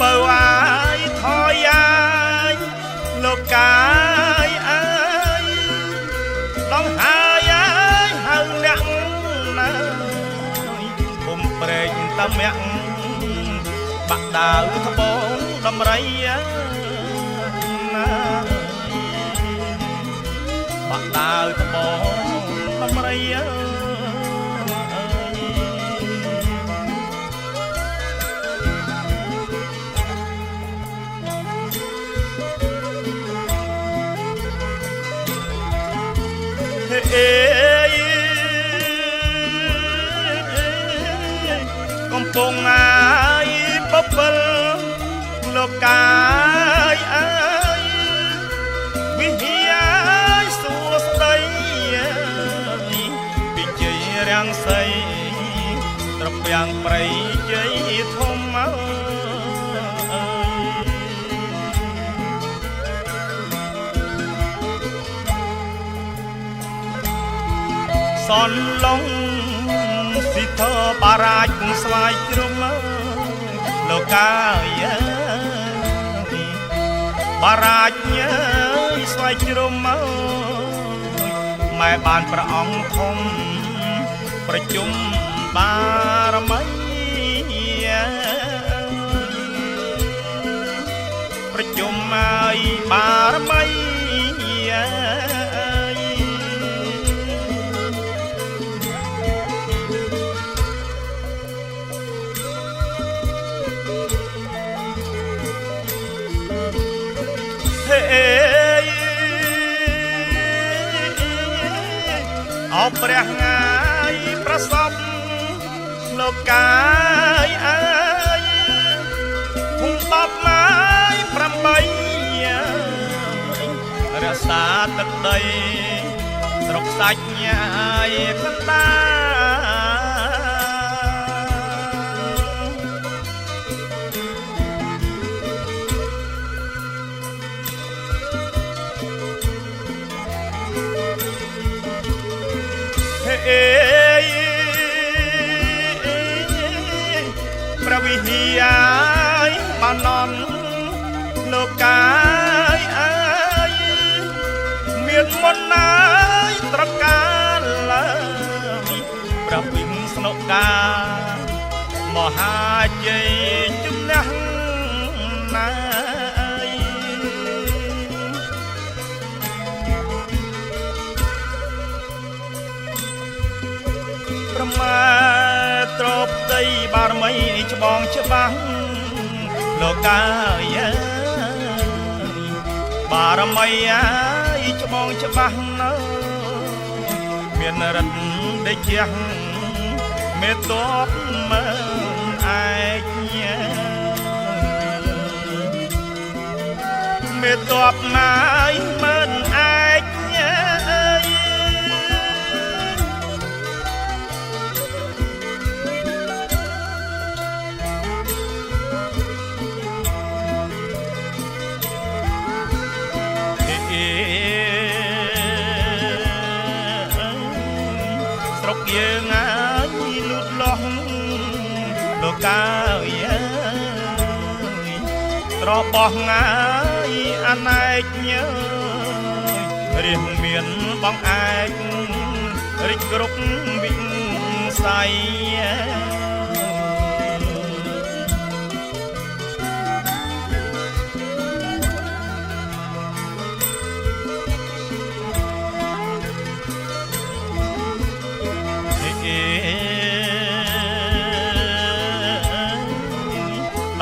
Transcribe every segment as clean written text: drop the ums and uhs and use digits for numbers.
បើអាយថយអាយលោកកាយអើយដល់ហើយអាយហៅអ្នកណាពុំប្រែកតមាក់បាក់ដាវត្បូងដំរីណាបាក់ដាវត្បូងដំរីកំពុងអាយបបិលលោកកាយអើយវិហាយសួស្ដីពីជ័យរាំងសីត្រពាំងប្រៃជ័យធំសនឡងសិទ្ធបារាជស្វាយជ្រុំលោកកាយបារាជស្វាយជ្រុំម៉ែបានព្រះអង្គធំប្រជុំបារមីប្រជុំហើយបារមីអោព្រះងាយប្រសពលោកកាយអើយភុំបបម៉ាយ8រក្សាទឹកដីស្រុកសាច់ញ៉ាយកណ្ដាព្រះវិហាយបាននន់លោកកាយអើយមានមុនណាយត្រកាលឡើយព្រះវិមស្នុកាមហាជ័យជំនះណាយប្រមាទ្រពដីបារមីច្បងច្បាស់លោកកាយបារមីច្បងច្បាស់នៅមានរិទ្ធដេជះមេតបមើលឯកមេតបណាយមើលឯកស្រុកយើងអាចលូតលាស់លោកកាយត្របោះងាយអណែករៀងមានបងឯករិចគ្រប់វិស័យ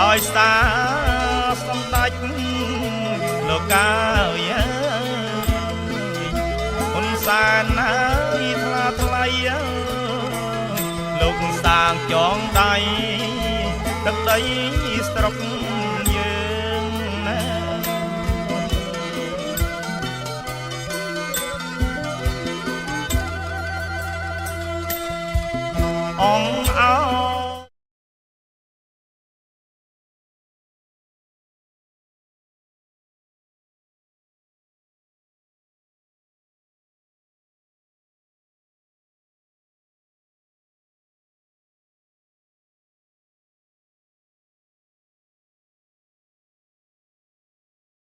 ដោយសារសម្ដេចលោកកាយហ៊ុនសែនហើយថ្លាថ្លៃលោកសាងចងដៃទឹកដីស្រុក